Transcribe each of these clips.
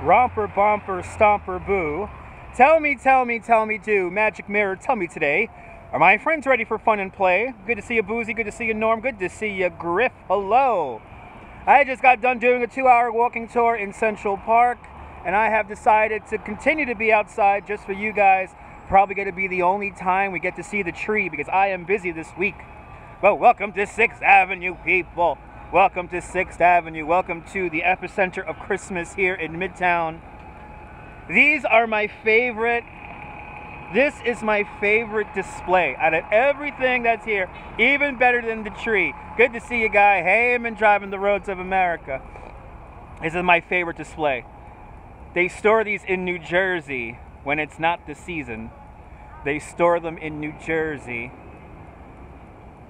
Romper, bumper, stomper, boo. Tell me, do. Magic mirror, tell me today. Are my friends ready for fun and play? Good to see you, Boozy. Good to see you, Norm. Good to see you, Griff. Hello. I just got done doing a 2-hour walking tour in Central Park, and I have decided to continue to be outside just for you guys. Probably going to be the only time we get to see the tree because I am busy this week. Well, welcome to 6th Avenue, people. Welcome to 6th Avenue. Welcome to the epicenter of Christmas here in Midtown. These are my favorite. This is my favorite display out of everything that's here. Even better than the tree. Good to see you, Guy. Hey, I'm driving the roads of America. This is my favorite display. They store these in New Jersey when it's not the season. They store them in New Jersey.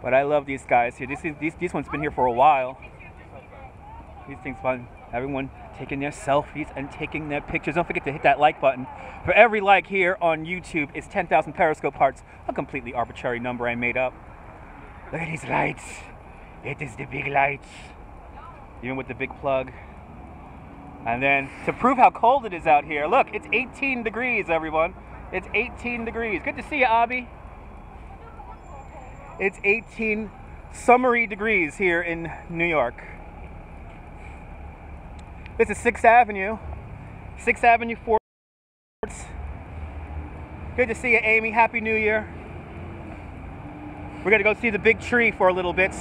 But I love these guys here. These ones been here for a while. These things fun. Everyone taking their selfies and taking their pictures. Don't forget to hit that like button. For every like here on YouTube is 10,000 Periscope hearts. A completely arbitrary number I made up. Look at these lights. It is the big lights. Even with the big plug. And then to prove how cold it is out here, look, it's 18 degrees, everyone. It's 18 degrees. Good to see you, Abby. It's 18 summery degrees here in New York. This is 6th Avenue. 6th Avenue, 4th. Good to see you, Amy. Happy New Year. We're going to go see the big tree for a little bit.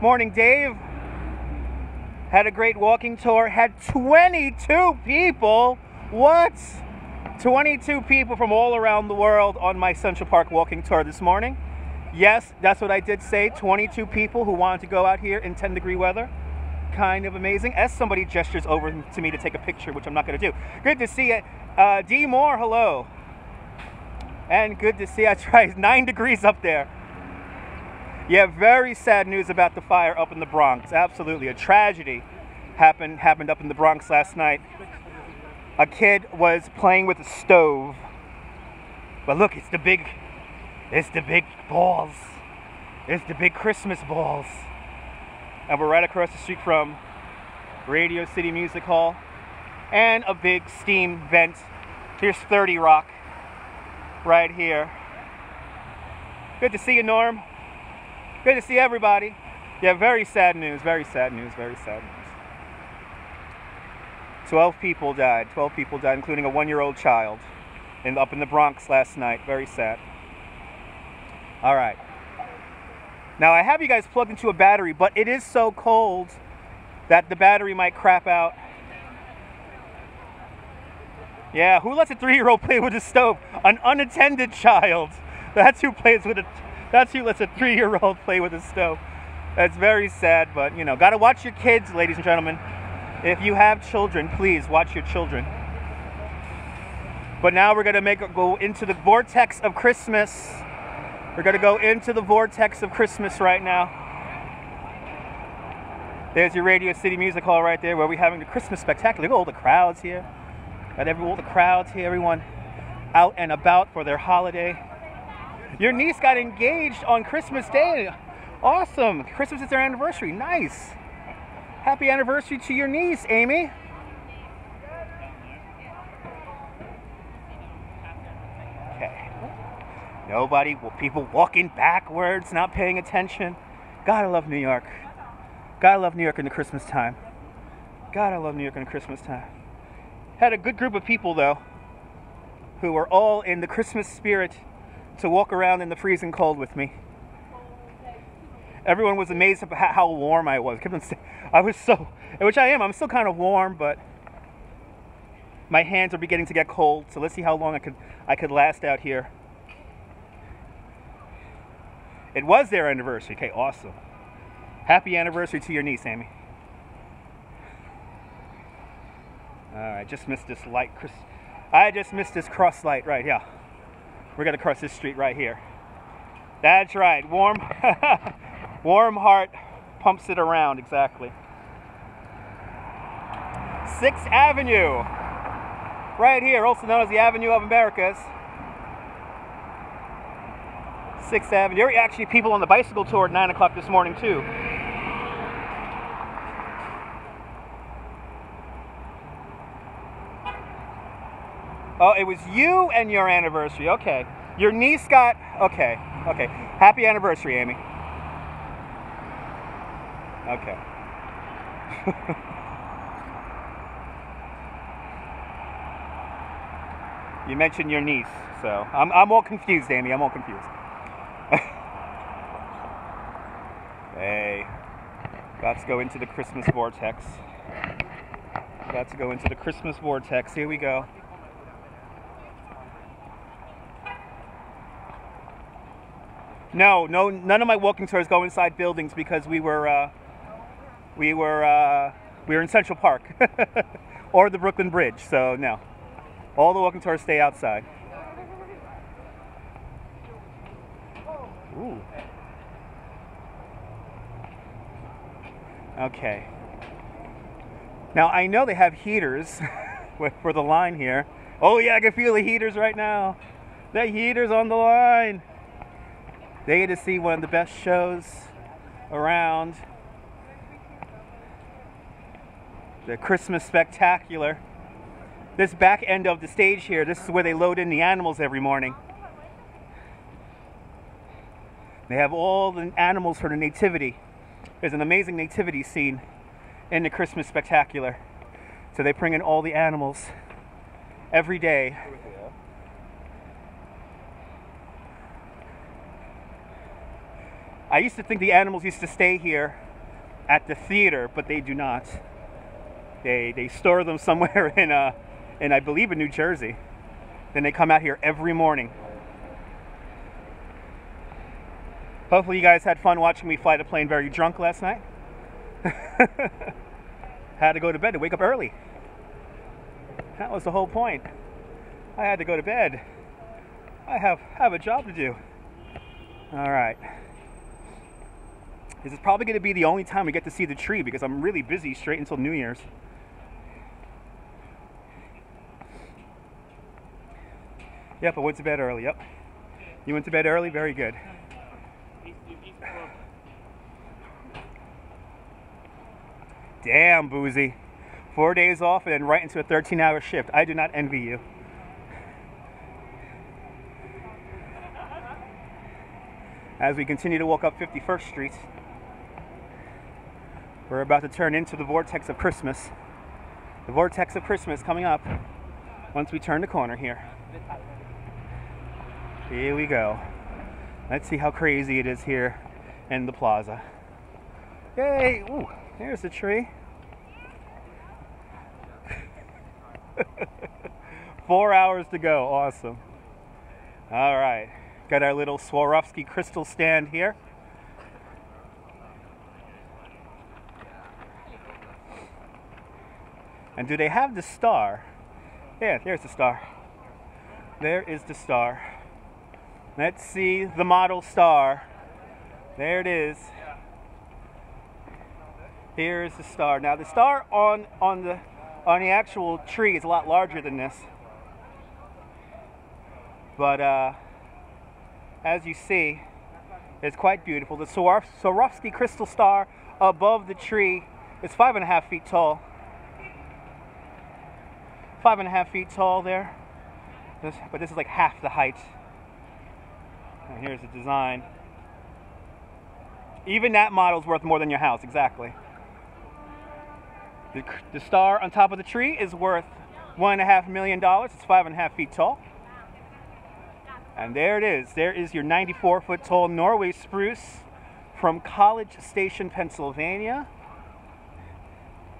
Morning, Dave. Had a great walking tour. Had 22 people. What? 22 people from all around the world on my Central Park walking tour this morning. Yes, that's what I did say. 22 people who wanted to go out here in 10-degree weather. Kind of amazing. As somebody gestures over to me to take a picture, which I'm not going to do. Good to see you. D. Moore, hello. And good to see you. I tried 9 degrees up there. Yeah, very sad news about the fire up in the Bronx. Absolutely. A tragedy happened up in the Bronx last night. A kid was playing with a stove. But look, it's the big balls. It's the big Christmas balls. And we're right across the street from Radio City Music Hall. And a big steam vent. Here's 30 Rock. Right here. Good to see you, Norm. Good to see everybody. Yeah, very sad news. Very sad news. Very sad news. 12 people died. 12 people died, including a 1-year-old child. Up in the Bronx last night. Very sad. All right. Now, I have you guys plugged into a battery, but it is so cold that the battery might crap out. Yeah, who lets a 3-year-old play with a stove? An unattended child. That's who lets a 3-year-old play with a stove. That's very sad, but, you know, gotta watch your kids, ladies and gentlemen. If you have children, please watch your children. But now we're gonna go into the vortex of Christmas. We're going to go into the vortex of Christmas right now. There's your Radio City Music Hall right there where we're having the Christmas spectacular. Look at all the crowds here. Got all the crowds here, everyone out and about for their holiday. Your niece got engaged on Christmas Day. Awesome. Christmas is their anniversary. Nice. Happy anniversary to your niece, Amy. Nobody, people walking backwards, not paying attention. God, I love New York. God, I love New York in the Christmas time. God, I love New York in the Christmas time. Had a good group of people, though, who were all in the Christmas spirit to walk around in the freezing cold with me. Everyone was amazed about how warm I was. I was so, which I am. I'm still kind of warm, but my hands are beginning to get cold. So let's see how long I could last out here. It was their anniversary. Okay, awesome. Happy anniversary to your niece, Amy. I just missed this light. I just missed this cross light right here. We're going to cross this street right here. That's right. Warm heart pumps it around. Exactly. 6th Avenue. Right here, also known as the Avenue of Americas. 6th Avenue. There were actually people on the bicycle tour at 9 o'clock this morning, too. Oh, it was you and your anniversary. Okay. Your niece got... Okay. Okay. Happy anniversary, Amy. Okay. You mentioned your niece, so I'm all confused, Amy. I'm all confused. Hey. About to go into the Christmas vortex. About to go into the Christmas vortex. Here we go. No, none of my walking tours go inside buildings because we were in Central Park or the Brooklyn Bridge. So no, all the walking tours stay outside. Ooh. Okay. Now I know they have heaters for the line here. Oh yeah, I can feel the heaters right now. The heaters on the line. They get to see one of the best shows around. The Christmas Spectacular. This back end of the stage here, this is where they load in the animals every morning. They have all the animals for the nativity. There's an amazing nativity scene in the Christmas Spectacular. So they bring in all the animals every day. I used to think the animals used to stay here at the theater, but they do not. They store them somewhere in I believe in New Jersey. Then they come out here every morning. Hopefully you guys had fun watching me fly the plane very drunk last night. Had to go to bed to wake up early. That was the whole point. I had to go to bed. I have a job to do. All right. This is probably going to be the only time we get to see the tree because I'm really busy straight until New Year's. Yep, I went to bed early. Yep. You went to bed early? Very good. Damn, Boozy. 4 days off and then right into a 13-hour shift. I do not envy you. As we continue to walk up 51st Street, we're about to turn into the vortex of Christmas. The vortex of Christmas coming up once we turn the corner here. Here we go. Let's see how crazy it is here in the plaza. Yay! Ooh, there's the tree. 4 hours to go. Awesome. All right. Got our little Swarovski crystal stand here. And do they have the star? Yeah, there's the star. There is the star. Let's see the model star. There it is. Here's the star. Now the star on the actual tree is a lot larger than this. But as you see, it's quite beautiful. The Swarovski crystal star above the tree is 5.5 feet tall. 5.5 feet tall there. But this is like half the height. And here's the design. Even that model's worth more than your house, exactly. The star on top of the tree is worth $1.5 million. It's 5.5 feet tall. And there it is. There is your 94-foot tall Norway spruce from College Station, Pennsylvania.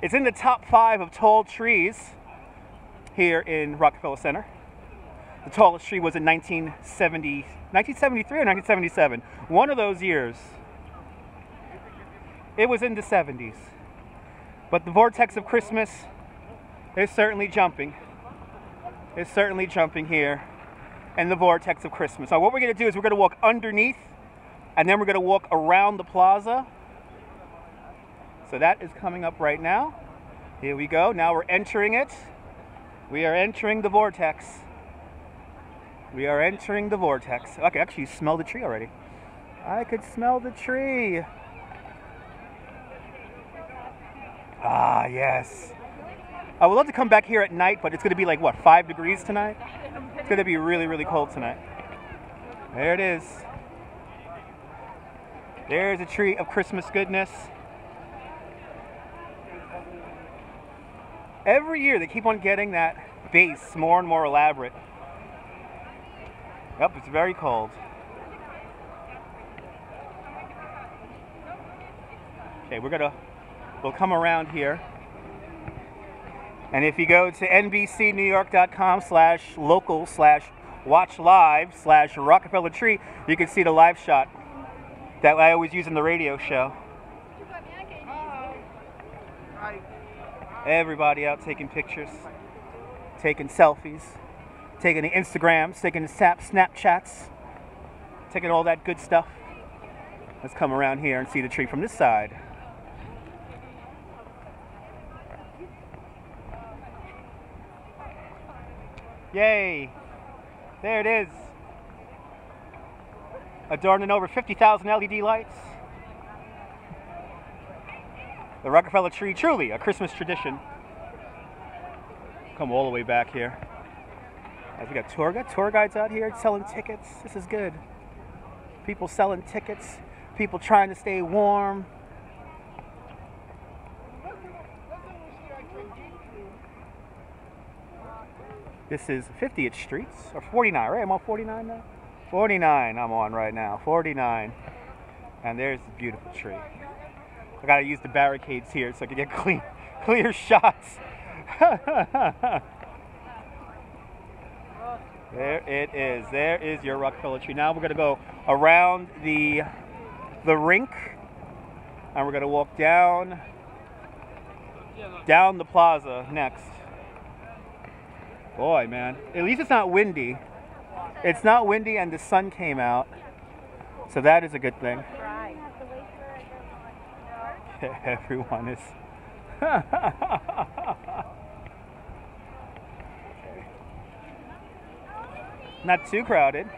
It's in the top 5 of tall trees here in Rockefeller Center. The tallest tree was in 1973 or 1977. One of those years. It was in the 70s. But the vortex of Christmas is certainly jumping. It's certainly jumping here in the vortex of Christmas. Now what we're going to do is we're going to walk underneath and then we're going to walk around the plaza. So that is coming up right now. Here we go. Now we're entering it. We are entering the vortex. We are entering the vortex. Okay, actually you smell the tree already. I could smell the tree. Ah, yes. I would love to come back here at night, but it's going to be like, what, 5 degrees tonight? It's going to be really, really cold tonight. There it is. There's a tree of Christmas goodness. Every year they keep on getting that base more and more elaborate. Yep, it's very cold. Okay, we'll come around here. And if you go to nbcnewyork.com/local/watch-live/Rockefeller Tree, you can see the live shot that I always use in the radio show. Everybody out taking pictures, taking selfies, taking the Instagrams, taking the Snapchats, taking all that good stuff. Let's come around here and see the tree from this side. Yay! There it is. Adorned in over 50,000 LED lights. The Rockefeller Tree, truly a Christmas tradition. Come all the way back here. As we got tour guides out here selling tickets. This is good. People selling tickets. People trying to stay warm. This is 50th Street, or 49, right? I'm on 49 now? 49 I'm on right now, 49. And there's the beautiful tree. I gotta use the barricades here so I can get clear shots. There it is. There is your Rockefeller Tree. Now we're gonna go around the rink, and we're gonna walk down the plaza next. Boy, man, at least it's not windy. It's not windy and the sun came out, so that is a good thing. Everyone is not too crowded.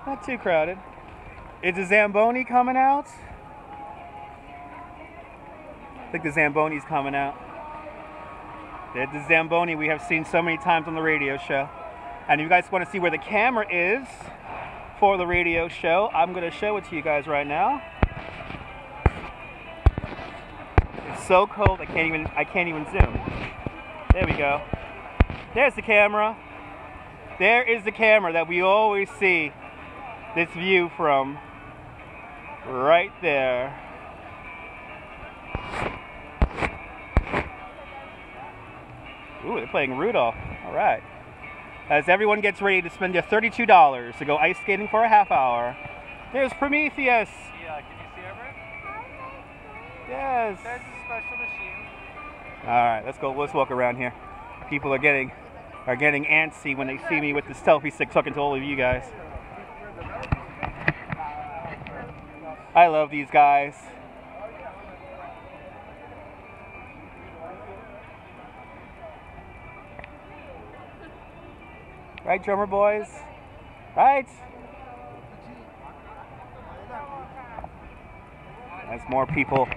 Not too crowded. Is the Zamboni coming out? I think the Zamboni's coming out. There's the Zamboni we have seen so many times on the radio show. And if you guys want to see where the camera is for the radio show, I'm going to show it to you guys right now. It's so cold I can't even zoom. There we go. There's the camera. There is the camera that we always see this view from. Right there. Ooh, they're playing Rudolph. All right. As everyone gets ready to spend their $32 to go ice skating for a half hour, there's Prometheus. Yeah, can you see Everett? Yes. There's a special machine. All right, let's go. Let's walk around here. People are getting antsy when they see me with the selfie stick talking to all of you guys. I love these guys. Right, drummer boys? Right? As more people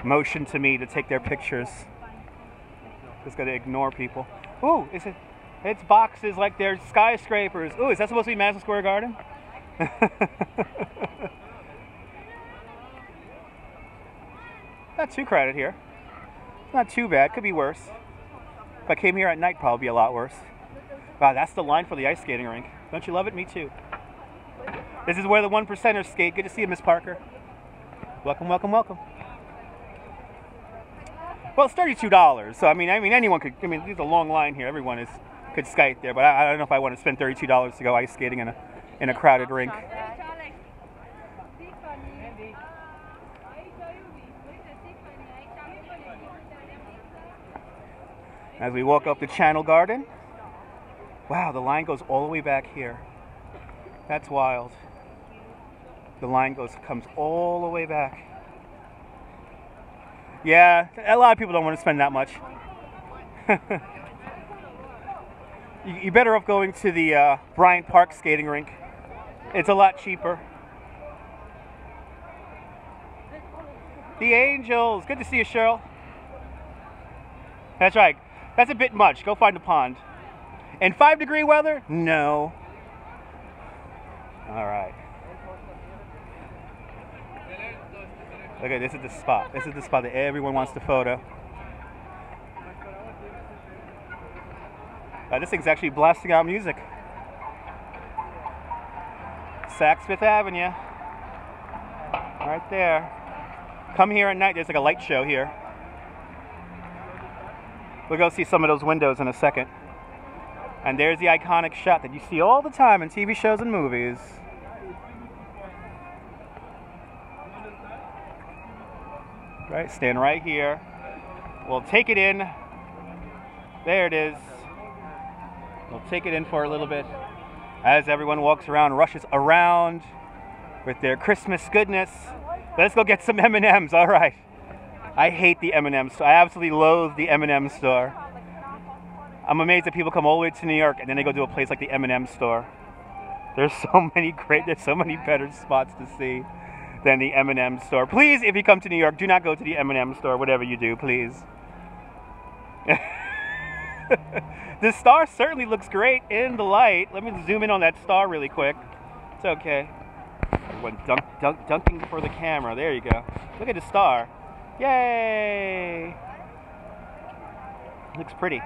motion to me to take their pictures. Just gotta ignore people. Ooh, it's boxes like they're skyscrapers. Ooh, is that supposed to be Madison Square Garden? Not too crowded here. Not too bad, could be worse. If I came here at night, probably be a lot worse. Wow, that's the line for the ice skating rink. Don't you love it? Me too. This is where the 1%ers skate. Good to see you, Miss Parker. Welcome, welcome, welcome. Well, it's $32, so I mean anyone could. I mean, there's a long line here. Everyone could skate there, but I don't know if I want to spend $32 to go ice skating in a crowded rink. As we walk up the Channel Garden. Wow, the line goes all the way back here. That's wild. The line comes all the way back. Yeah, a lot of people don't want to spend that much. You're better off going to the Bryant Park skating rink. It's a lot cheaper. The Angels. Good to see you, Cheryl. That's right. That's a bit much. Go find a pond. In 5-degree weather? No. All right. Okay, this is the spot. This is the spot that everyone wants to photo. This thing's actually blasting out music. Saks Fifth Avenue. Right there. Come here at night. There's like a light show here. We'll go see some of those windows in a second. And there's the iconic shot that you see all the time in TV shows and movies. Right, stand right here. We'll take it in. There it is. We'll take it in for a little bit as everyone walks around, rushes around with their Christmas goodness. Let's go get some M&Ms. All right. I hate the M&M store. I absolutely loathe the M&M store. I'm amazed that people come all the way to New York and then they go to a place like the M&M store. There's so many better spots to see than the M&M store. Please, if you come to New York, do not go to the M&M store, whatever you do, please. The star certainly looks great in the light. Let me zoom in on that star really quick. It's okay. Everyone dunking for the camera. There you go. Look at the star. Yay! Looks pretty.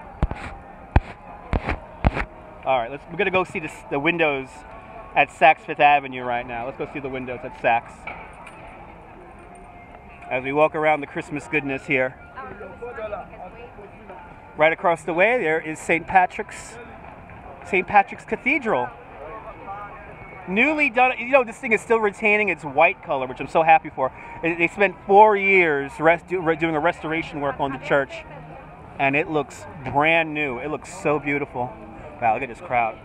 All right, we're gonna go see the windows at Saks Fifth Avenue right now. Let's go see the windows at Saks. As we walk around the Christmas goodness here. Right across the way there is St. Patrick's Cathedral. Newly done. You know, this thing is still retaining its white color, which I'm so happy for. They spent 4 years doing a restoration work on the church, and it looks brand new. It looks so beautiful. Wow, look at this crowd.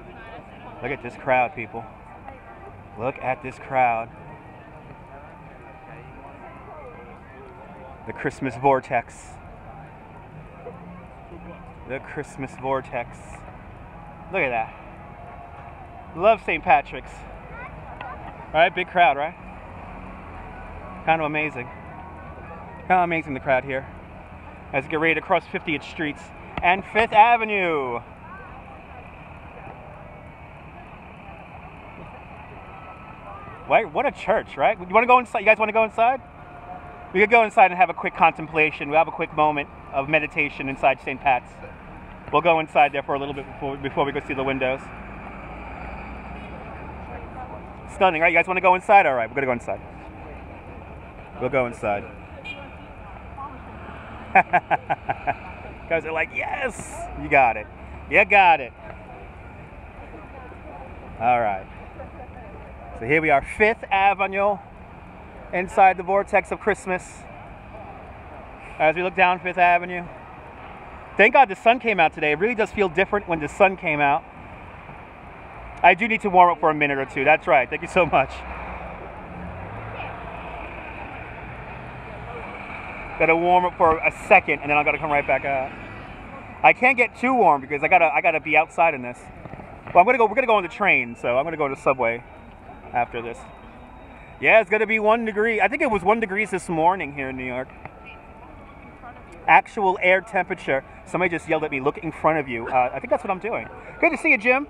Look at this crowd, people. Look at this crowd. The Christmas vortex. The Christmas vortex. Look at that. Love St. Patrick's. Right, big crowd, right? Kind of amazing. Kind of amazing, the crowd here. As we get ready to cross 50th Street and 5th Avenue. What a church, right? You want to go inside? You guys want to go inside? We could go inside and have a quick contemplation. We'll have a quick moment of meditation inside St. Pat's. We'll go inside there for a little bit before we go see the windows. Stunning, right? You guys want to go inside? All right, we're going to go inside. We'll go inside. Guys are like, yes! You got it. You got it. All right. So here we are, 5th Avenue, inside the vortex of Christmas. As we look down 5th Avenue. Thank God the sun came out today. It really does feel different when the sun came out. I do need to warm up for a minute or two. That's right. Thank you so much. Gotta warm up for a second, and then I gotta come right back out. I can't get too warm because I gotta be outside in this. Well, we're gonna go on the train, so I'm gonna go to the subway after this. Yeah, it's gonna be 1 degree. I think it was 1 degree this morning here in New York. Actual air temperature. Somebody just yelled at me, look in front of you. I think that's what I'm doing. Good to see you, Jim.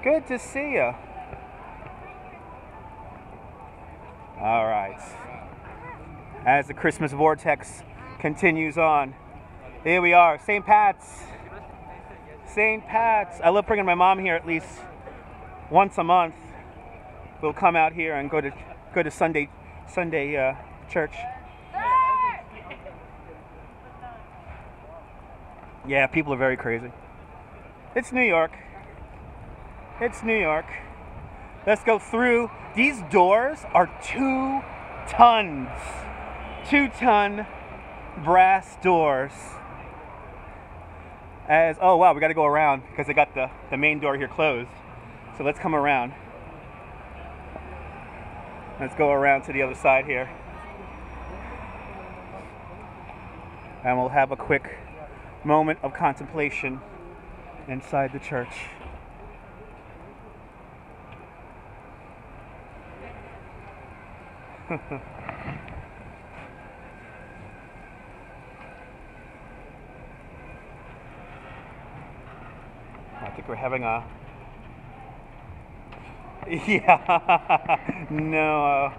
Good to see you. All right. As the Christmas vortex continues on, here we are, St. Pat's. St. Pat's. I love bringing my mom here at least once a month. We'll come out here and go to Sunday church. Yeah, people are very crazy. It's New York. It's New York. Let's go through. These doors are 2 tons. 2-ton brass doors. Oh wow, we got to go around because they got the main door here closed. So let's come around. Let's go around to the other side here. And we'll have a quick moment of contemplation inside the church. think we're having a... Yeah. No.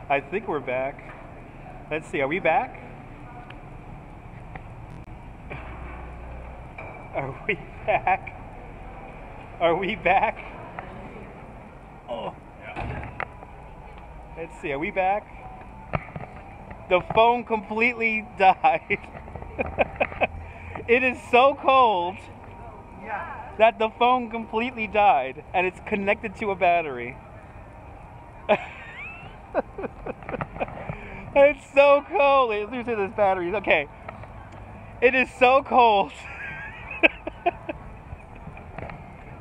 I think we're back. Let's see, are we back? Are we back? Are we back? Oh. Let's see, are we back? The phone completely died. It is so cold that the phone completely died and it's connected to a battery. It's so cold. Let me see this battery. Okay. It is so cold.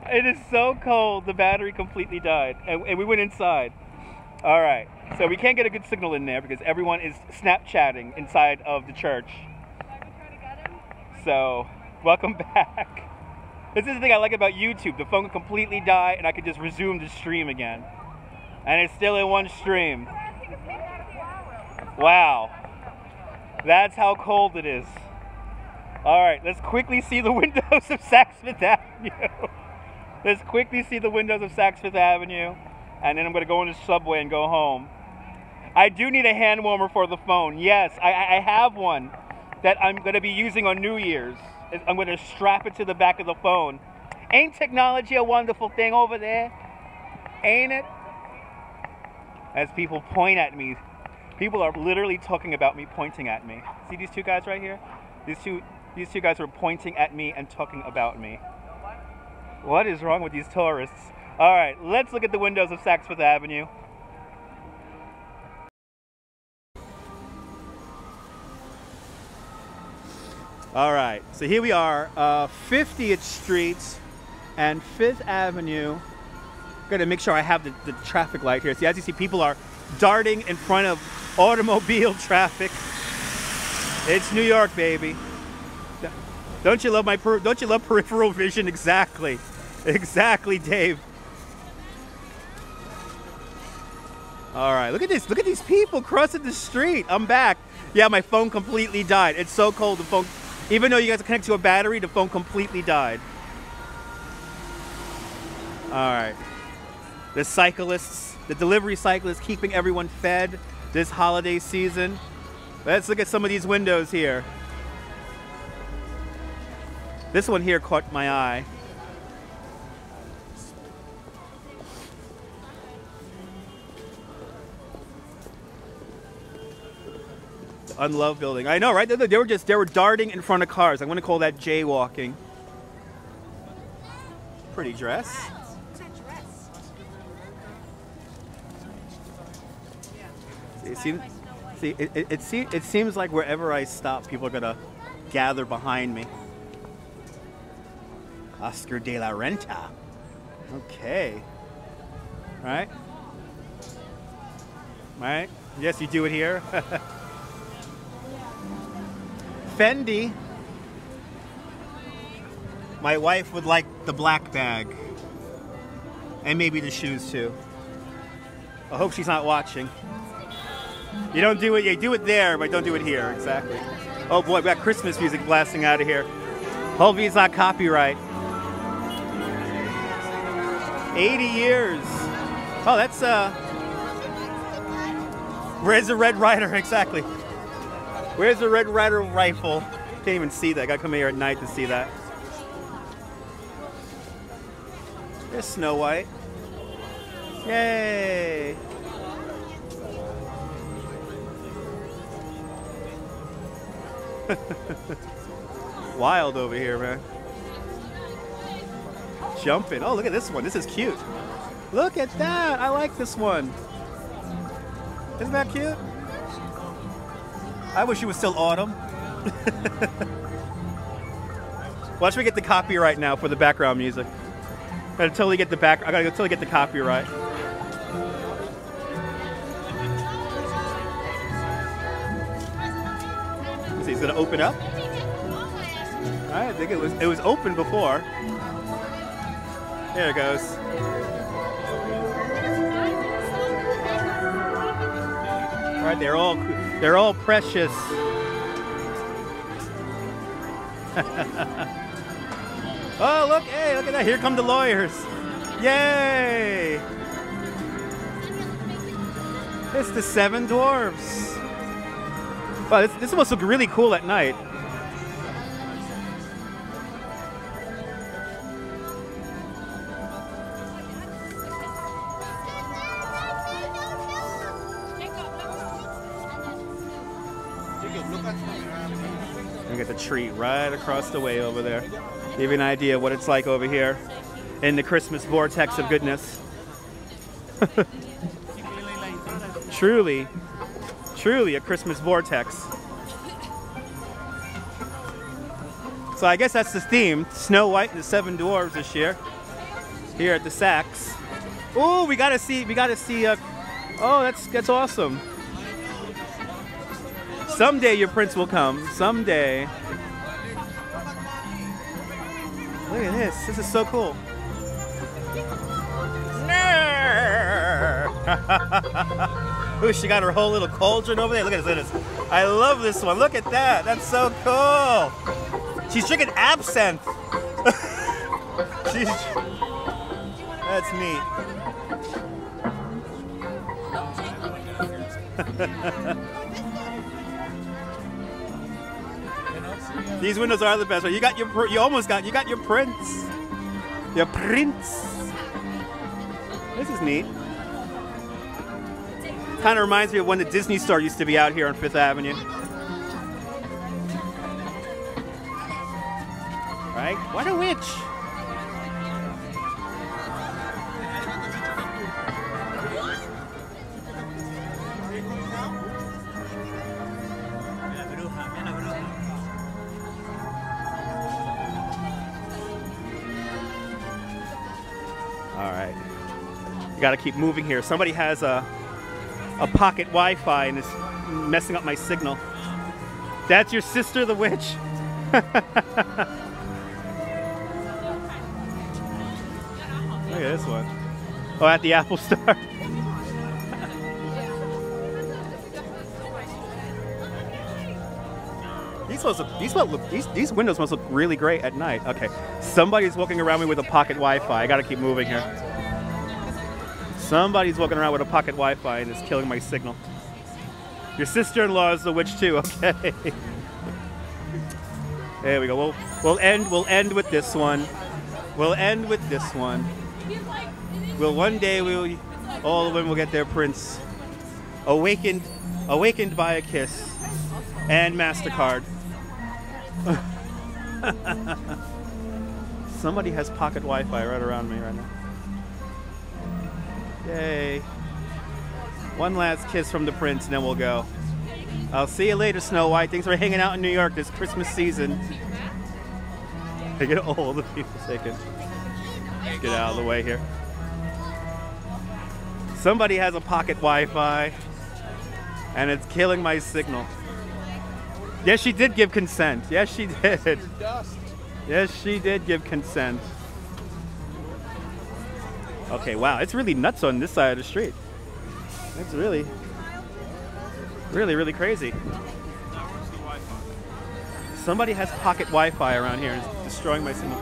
It is so cold. The battery completely died. And we went inside. All right. So we can't get a good signal in there because everyone is Snapchatting inside of the church. So, welcome back. This is the thing I like about YouTube. The phone can completely die and I can just resume the stream again. And it's still in one stream. Wow. That's how cold it is. Alright, let's quickly see the windows of Saks Fifth Avenue. Let's quickly see the windows of Saks Fifth Avenue. And then I'm going to go in the subway and go home. I do need a hand warmer for the phone. Yes, I have one that I'm going to be using on New Year's. I'm going to strap it to the back of the phone. Ain't technology a wonderful thing over there? Ain't it? As people point at me. People are literally talking about me, pointing at me. See these two guys right here? These two guys are pointing at me and talking about me. What is wrong with these tourists? All right, let's look at the windows of Saks Fifth Avenue. All right, so here we are, 50th Street and 5th Avenue. Gotta make sure I have the traffic light here. See, as you see, people are darting in front of automobile traffic. It's New York, baby. Don't you love peripheral vision? Exactly. Exactly, Dave. All right, look at this. Look at these people crossing the street. I'm back. Yeah, my phone completely died. It's so cold. The phone, even though you guys are connected to a battery, the phone completely died. All right. The cyclists, the delivery cyclists keeping everyone fed this holiday season. Let's look at some of these windows here. This one here caught my eye. The Unloved building. I know, right? They were darting in front of cars. I'm going to call that jaywalking. Pretty dress. It seems like wherever I stop, people are gonna gather behind me. Oscar de la Renta. Okay. Right? Right? Yes, you do it here. Fendi. My wife would like the black bag. And maybe the shoes too. I hope she's not watching. You don't do it, you do it there, but don't do it here, exactly. Oh boy, we got Christmas music blasting out of here. Hopefully it's not copyright. 80 years. Oh, that's, where's the Red Ryder, exactly. Where's the Red Ryder rifle? Can't even see that, I gotta come here at night to see that. There's Snow White. Yay! Wild over here, man. Jumping. Oh, look at this one. This is cute. Look at that. I like this one. Isn't that cute? I wish it was still autumn. Watch me get the copyright now for the background music. I gotta totally get the copyright. See, it's gonna open up. I think it was open before. There it goes. Right, they're all precious. Oh, look, hey, look at that. Here come the lawyers. Yay! It's the 7 dwarfs. Wow, this must look really cool at night. Look at the tree right across the way over there. Give you an idea of what it's like over here in the Christmas vortex of goodness. Truly, truly a Christmas vortex. So I guess that's the theme, Snow White and the 7 Dwarfs this year, here at the Saks. Oh, we gotta see, oh, that's awesome. Someday your prince will come, someday. Look at this is so cool. Ooh, she got her whole little cauldron over there. Look at this. I love this one. Look at that. That's so cool. She's drinking absinthe. That's neat. These windows are the best. You got your prince. Your prince. This is neat. Kind of reminds me of when the Disney store used to be out here on 5th Avenue. Right? What a witch! All right. You gotta keep moving here. Somebody has a pocket Wi-Fi and is messing up my signal. That's your sister, the witch? Look at this one. Oh, at the Apple Store. These windows must look really great at night. Okay, somebody's walking around me with a pocket Wi-Fi. I gotta keep moving here. Somebody's walking around with a pocket Wi-Fi and is killing my signal. Your sister-in-law is the witch too. Okay. There we go. We'll end with this one. We'll end with this one. One day all the women will get their prince. Awakened by a kiss and MasterCard. Somebody has pocket Wi-Fi right around me right now. Yay. One last kiss from the prince and then we'll go. I'll see you later, Snow White. Thanks for hanging out in New York this Christmas season. Look at all the people taking. Get out of the way here. Somebody has a pocket Wi-Fi and it's killing my signal. Yes, she did give consent. Yes, she did. Yes, she did give consent. Okay, wow, it's really nuts on this side of the street. It's really, really, really crazy. Somebody has pocket Wi-Fi around here and it's destroying my signal.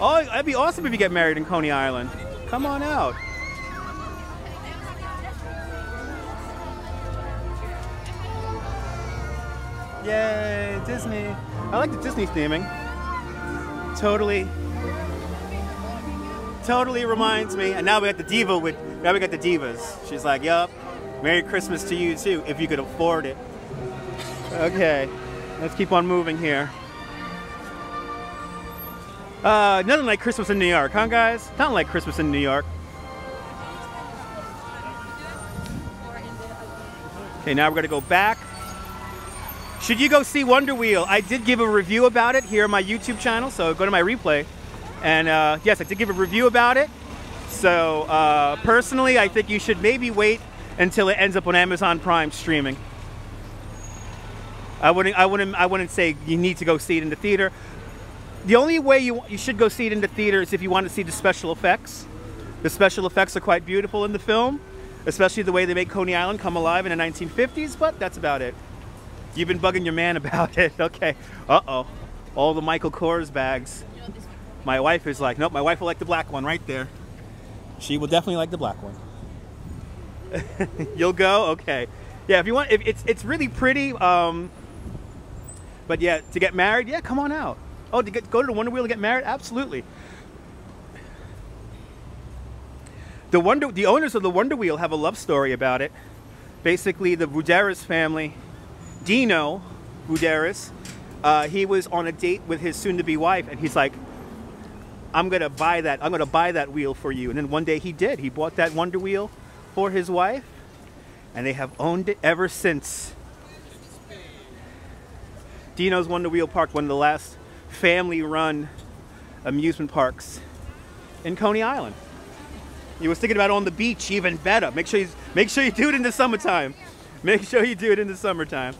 Oh, it'd be awesome if you get married in Coney Island. Come on out. Yay, Disney. I like the Disney theming. Totally reminds me. And now we got the diva now we got the divas. She's like, yup, Merry Christmas to you too, if you could afford it. Okay, let's keep on moving here. Nothing like Christmas in New York, huh guys? Nothing like Christmas in New York. Okay, now we're gonna go back. Should you go see Wonder Wheel? I did give a review about it here on my YouTube channel, so go to my replay. And yes, I did give a review about it. So personally, I think you should maybe wait until it ends up on Amazon Prime streaming. I wouldn't say you need to go see it in the theater. The only way you should go see it in the theater is if you want to see the special effects. The special effects are quite beautiful in the film. especially the way they make Coney Island come alive in the 1950s, but that's about it. You've been bugging your man about it. Okay. Uh-oh. All the Michael Kors bags. My wife is like, nope, my wife will like the black one right there. She will definitely like the black one. You'll go? Okay. Yeah, if you want, if it's really pretty. But yeah, to get married, yeah, come on out. Oh, go to the Wonder Wheel to get married? Absolutely. The owners of the Wonder Wheel have a love story about it. Basically, the Voudouris family, Dino Voudouris, he was on a date with his soon-to-be wife, and he's like, I'm gonna buy that wheel for you. And then one day he did. He bought that Wonder Wheel for his wife, and they have owned it ever since. Dino's Wonder Wheel Park, one of the last family-run amusement parks in Coney Island. You was thinking about on the beach, even better. Make sure you do it in the summertime. Make sure you do it in the summertime.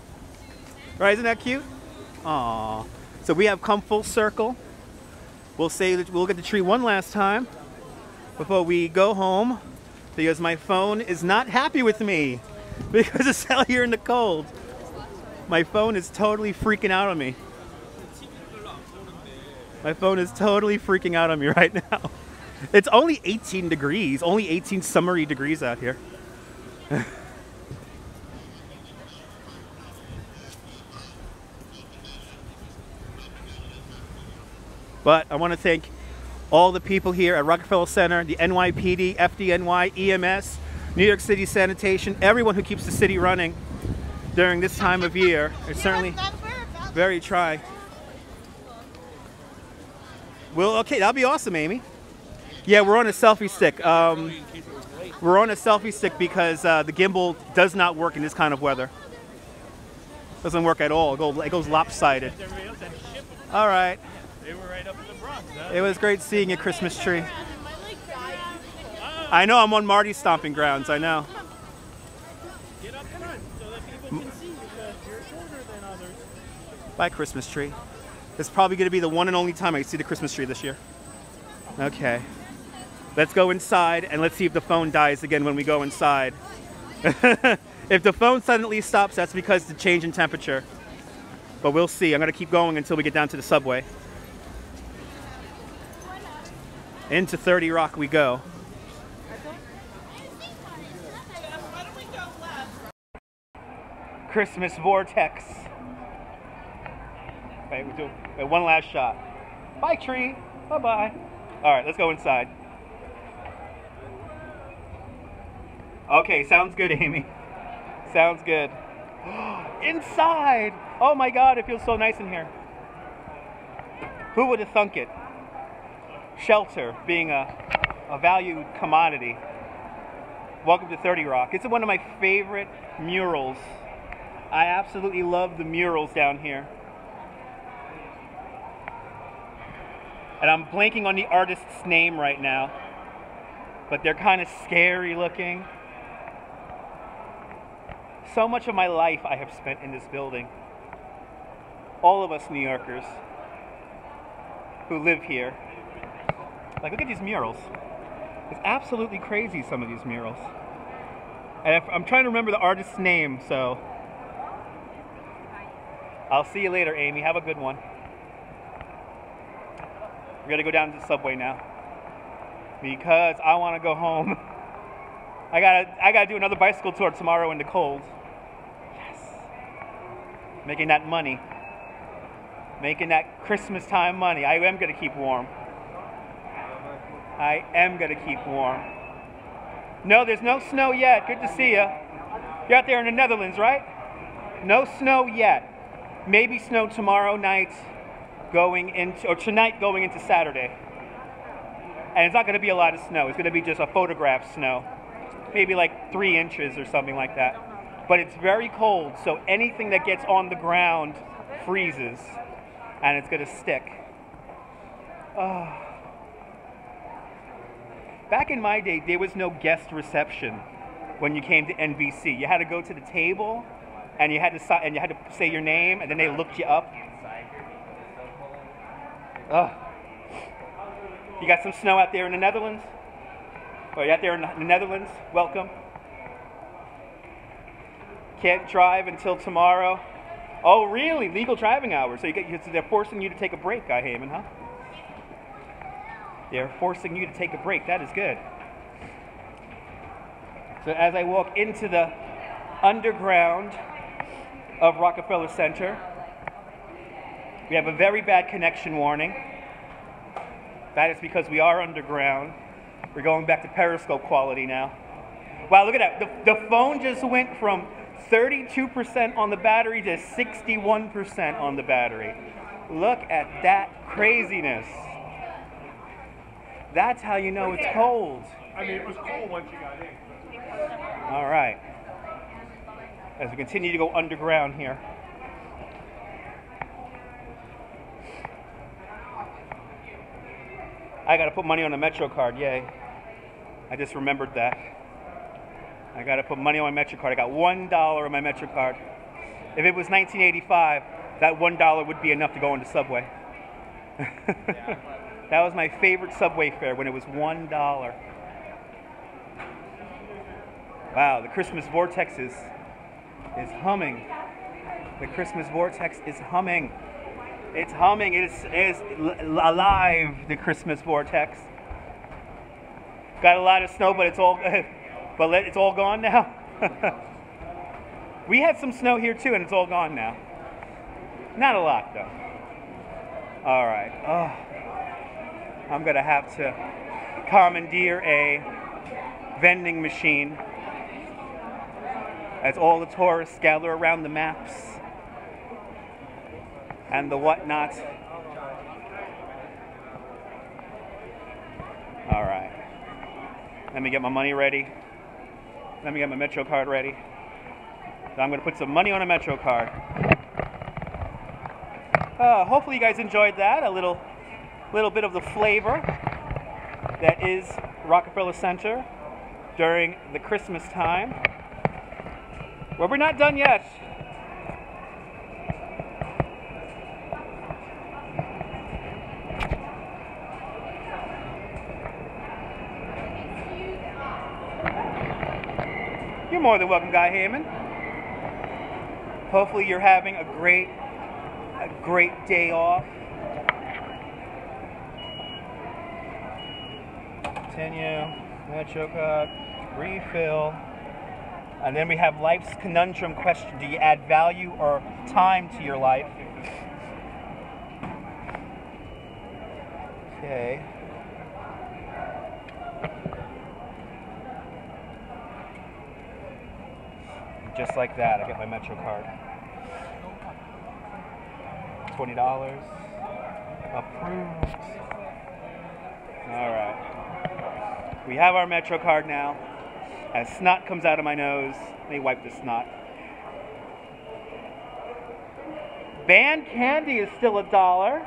Right? Isn't that cute? Aww. So we have come full circle. We'll say that we'll get the tree one last time before we go home, because my phone is not happy with me because it's out here in the cold. My phone is totally freaking out on me. My phone is totally freaking out on me right now. It's only 18 degrees, only 18 summery degrees out here. But I want to thank all the people here at Rockefeller Center, the NYPD, FDNY, EMS, New York City Sanitation, everyone who keeps the city running during this time of year. It's certainly very trying. Well, okay, that'll be awesome, Amy. Yeah, we're on a selfie stick. We're on a selfie stick because the gimbal does not work in this kind of weather. Doesn't work at all. It goes lopsided. All right. They were right up in the Bronx, huh? It was great seeing your Christmas tree. I know, I'm on Marty's stomping grounds, I know. Get up front so that people can see because you're shorter than others. Bye, Christmas tree. It's probably going to be the one and only time I see the Christmas tree this year. Okay. Let's go inside and let's see if the phone dies again when we go inside. If the phone suddenly stops, that's because of the change in temperature. But we'll see. I'm going to keep going until we get down to the subway. Into 30 Rock we go. Christmas vortex. Okay, we do one last shot. Bye, tree. Bye-bye. All right, let's go inside. Okay, sounds good, Amy. Sounds good. Inside! Oh my God, it feels so nice in here. Who would have thunk it? Shelter being a valued commodity. Welcome to 30 Rock. It's one of my favorite murals. I absolutely love the murals down here. And I'm blanking on the artist's name right now, but they're kind of scary looking. So much of my life I have spent in this building. All of us New Yorkers who live here. Like, look at these murals. It's absolutely crazy, some of these murals. And I'm trying to remember the artist's name, so I'll see you later, Amy. Have a good one. We gotta go down to the subway now because I want to go home. I gotta do another bicycle tour tomorrow in the cold. Yes, making that money, making that Christmas time money. I am gonna keep warm. I am gonna keep warm. No, there's no snow yet. Good to see you. You're out there in the Netherlands, right? No snow yet. Maybe snow tomorrow night. Tonight going into Saturday. And it's not going to be a lot of snow. It's going to be just a photograph snow. Maybe like 3 inches or something like that. But it's very cold, so anything that gets on the ground freezes. And it's going to stick. Oh. Back in my day, there was no guest reception when you came to NBC. You had to go to the table, and you had to say your name, and then they looked you up. You got some snow out there in the Netherlands? Or you out there in the Netherlands? Welcome. Can't drive until tomorrow. Oh, really? Legal driving hours. So they're forcing you to take a break, Guy Heyman, huh? They're forcing you to take a break. That is good. So as I walk into the underground of Rockefeller Center, we have a very bad connection warning. That is because we are underground. We're going back to Periscope quality now. Wow, look at that. The phone just went from 32% on the battery to 61% on the battery. Look at that craziness. That's how you know it's cold. I mean, it was cold once you got in. All right. As we continue to go underground here. I got to put money on a Metro card. Yay. I just remembered that. I got to put money on my Metro card. I got $1 on my Metro card. If it was 1985, that $1 would be enough to go into Subway. That was my favorite Subway fare when it was $1. Wow, the Christmas vortex is humming. The Christmas vortex is humming. It's humming. It is alive, the Christmas vortex. Got a lot of snow, but it's all gone now. We had some snow here too, and it's all gone now. Not a lot though. All right. Oh, I'm gonna have to commandeer a vending machine as all the tourists gather around the maps and the whatnot. All right. Let me get my money ready. Let me get my Metro card ready. So I'm going to put some money on a Metro card. Hopefully you guys enjoyed that. A little bit of the flavor that is Rockefeller Center during the Christmas time. Well, we're not done yet. You're more than welcome, Guy Heyman. Hopefully you're having a great day off. Continue, Metro card, refill. And then we have life's conundrum question. Do you add value or time to your life? Okay. Just like that, I get my Metro card. $20. Approved. All right. We have our Metro card now. As snot comes out of my nose, let me wipe the snot. Band candy is still $1,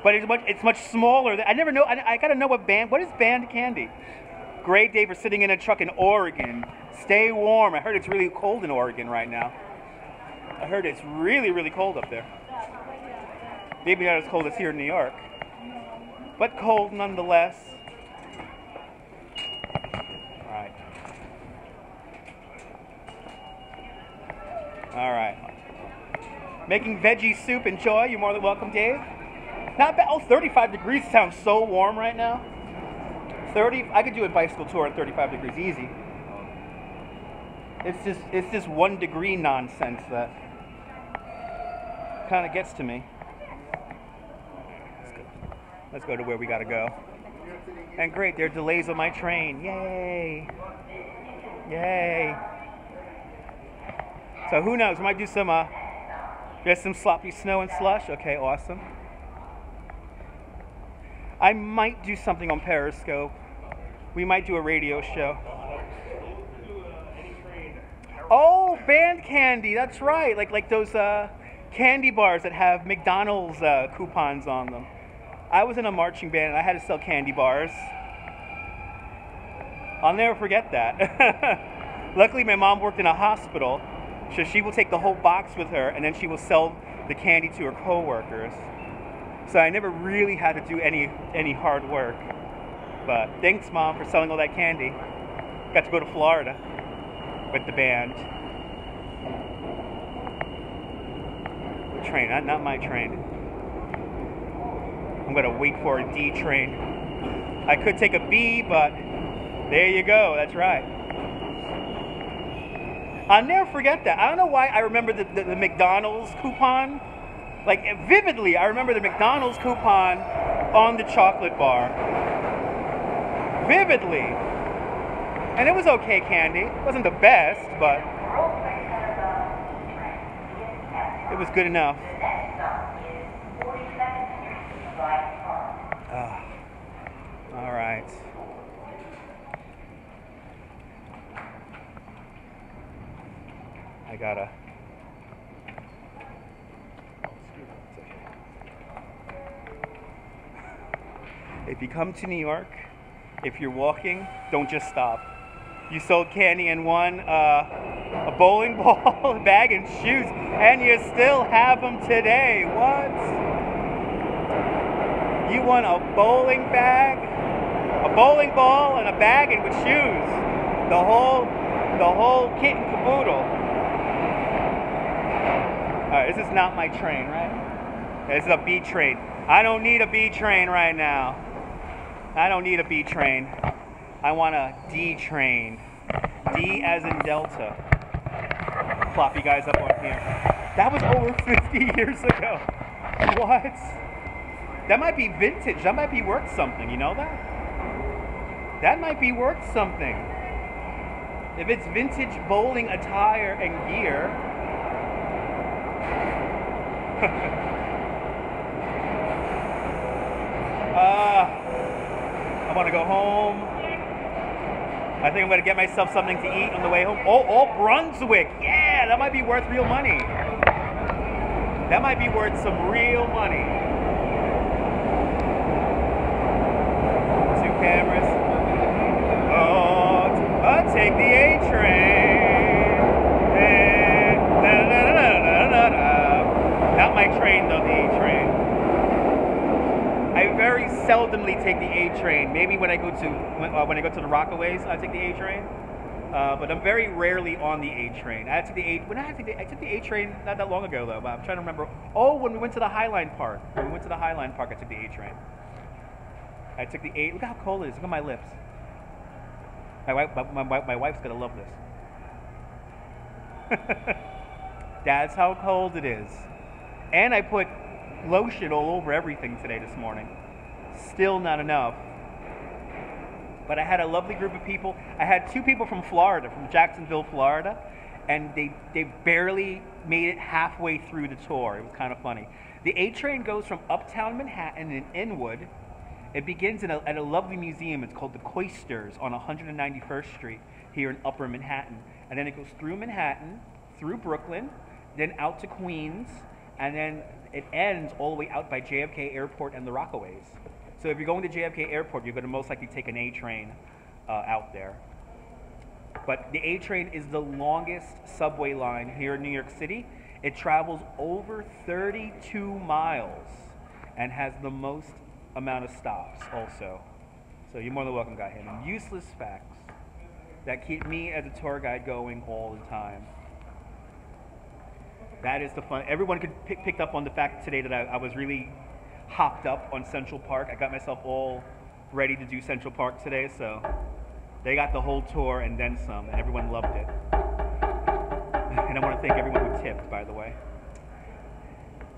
but it's much smaller. I never know. I gotta know what is band candy? Great day for sitting in a truck in Oregon. Stay warm. I heard it's really cold in Oregon right now. I heard it's really cold up there. Maybe not as cold as here in New York, but cold nonetheless. All right. Making veggie soup. Enjoy. You're more than welcome, Dave. Not bad. Oh, 35 degrees sounds so warm right now. 30. I could do a bicycle tour at 35 degrees easy. It's this 1 degree nonsense that kind of gets to me. Let's go to where we gotta go. And great, there are delays on my train. Yay! Yay! So who knows? We might do some just some sloppy snow and slush. Okay, awesome. I might do something on Periscope. We might do a radio show. Oh, band candy. That's right. Like those candy bars that have McDonald's coupons on them. I was in a marching band and I had to sell candy bars. I'll never forget that. Luckily, my mom worked in a hospital, so she will take the whole box with her and then she will sell the candy to her co-workers. So I never really had to do any hard work. But thanks, Mom, for selling all that candy. Got to go to Florida with the band. train. Not my train. I'm gonna wait for a D train. I could take a B, but there you go. That's right. I'll never forget that. I don't know why I remember the McDonald's coupon. Like, vividly, I remember the McDonald's coupon on the chocolate bar. Vividly. And it was okay candy. It wasn't the best, but it was good enough. All right. I gotta. If you come to New York, if you're walking, don't just stop. You sold candy and won a bowling ball, bag, and shoes, and you still have them today. What? You won a bowling bag, a bowling ball, and a bag, and with shoes. The whole kit and caboodle. All right, this is not my train, right? This is a B train. I don't need a B train right now. I don't need a B train. I want a D train. D as in Delta. Plop you guys up on here. That was over 50 years ago. What? That might be vintage. That might be worth something. You know that? That might be worth something. If it's vintage bowling attire and gear. I want to go home. I think I'm going to get myself something to eat on the way home. Oh, Brunswick. Yeah, that might be worth real money. That might be worth some real money. 2 cameras. Oh, I'll take the A train. Not my train, though, the A train. I very seldomly take the A train. Maybe when I go to the Rockaways, I take the A train. But I'm very rarely on the A train. I took the A train not that long ago though. But I'm trying to remember. Oh, when we went to the Highline Park. I took the A train. I took the A. Look how cold it is. Look at my lips. My wife's gonna love this. That's how cold it is. And I put lotion all over everything today this morning. Still not enough. But I had a lovely group of people. I had 2 people from Florida, from Jacksonville, Florida, and they barely made it halfway through the tour. It was kind of funny. The A train goes from uptown Manhattan in Inwood. It begins at a lovely museum. It's called the Cloisters on 191st Street here in Upper Manhattan. And then it goes through Manhattan, through Brooklyn, then out to Queens, and then it ends all the way out by JFK Airport and the Rockaways. So if you're going to JFK Airport, you're going to most likely take an A train out there. But the A train is the longest subway line here in New York City. It travels over 32 miles and has the most amount of stops also. So you're more than welcome, Guy Hammond. Useless facts that keep me as a tour guide going all the time. That is the fun. Everyone picked up on the fact today that I was really hopped up on Central Park. I got myself all ready to do Central Park today, so they got the whole tour and then some, and everyone loved it. And I want to thank everyone who tipped, by the way.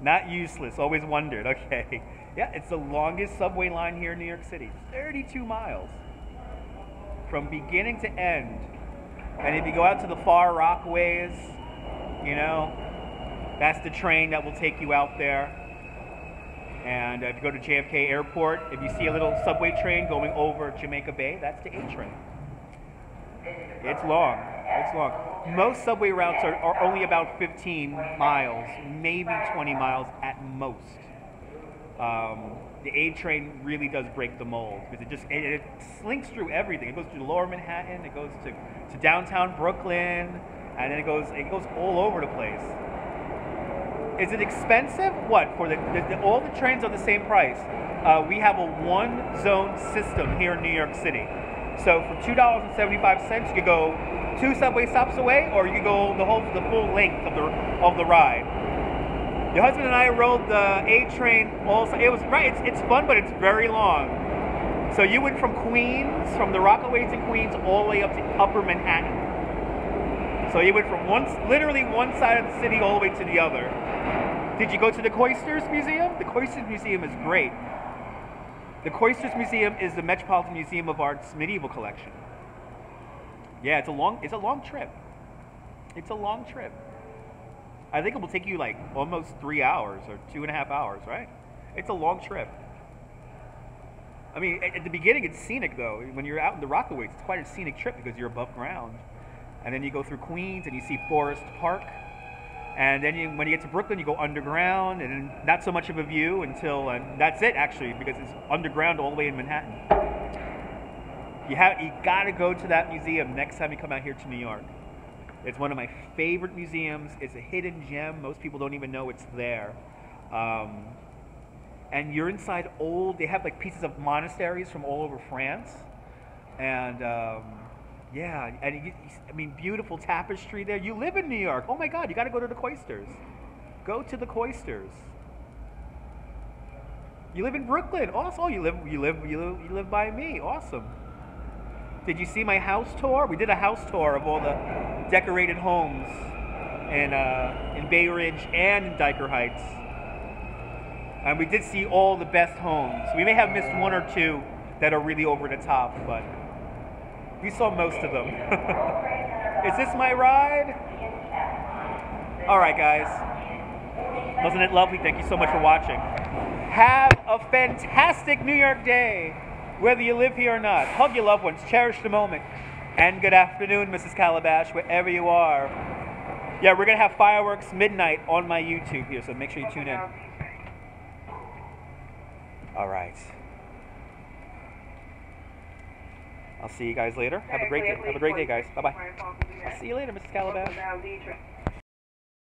Not useless, always wondered. Okay. Yeah, it's the longest subway line here in New York City. 32 miles. From beginning to end. And if you go out to the far Rockways, you know, that's the train that will take you out there. And if you go to JFK Airport, if you see a little subway train going over Jamaica Bay, that's the A train. It's long. It's long. Most subway routes are only about 15 miles, maybe 20 miles at most. The A train really does break the mold because it slinks through everything. It goes through Lower Manhattan, it goes to downtown Brooklyn, and then it goes all over the place. Is it expensive? What? For all the trains are the same price. We have a one-zone system here in New York City. So for $2.75, you could go 2 subway stops away, or you could go the full length of the ride. Your husband and I rode the A train also. It was right. It's fun, but it's very long. So you went from Queens, from the Rockaways in Queens, all the way up to Upper Manhattan. So you went from literally one side of the city all the way to the other. Did you go to the Cloisters Museum? The Cloisters Museum is great. The Cloisters Museum is the Metropolitan Museum of Art's medieval collection. Yeah, it's a long trip. It's a long trip. I think it will take you like almost 3 hours or 2.5 hours, right? It's a long trip. I mean, at the beginning it's scenic though. When you're out in the Rockaways, it's quite a scenic trip because you're above ground. And then you go through Queens and you see Forest Park. And then when you get to Brooklyn, you go underground, and not so much of a view until, and that's it actually, because it's underground all the way in Manhattan. You gotta go to that museum next time you come out here to New York. It's one of my favorite museums. It's a hidden gem. Most people don't even know it's there. And you're inside they have like pieces of monasteries from all over France. And yeah, and I mean, beautiful tapestry there. You live in New York. Oh my God, you got to go to the Cloisters. Go to the Cloisters. You live in Brooklyn. Also, you live by me. Awesome. Did you see my house tour? We did a house tour of all the decorated homes in Bay Ridge and in Dyker Heights. And we did see all the best homes. We may have missed one or two that are really over the top, but we saw most of them. Is this my ride? All right, guys. Wasn't it lovely? Thank you so much for watching. Have a fantastic New York day, whether you live here or not. Hug your loved ones. Cherish the moment. And good afternoon, Mrs. Calabash, wherever you are. Yeah, we're going to have fireworks midnight on my YouTube here, so make sure you tune in. All right. I'll see you guys later. Have a great day. Have a great day, guys. Bye-bye. I'll see you later, Mrs. Calabash.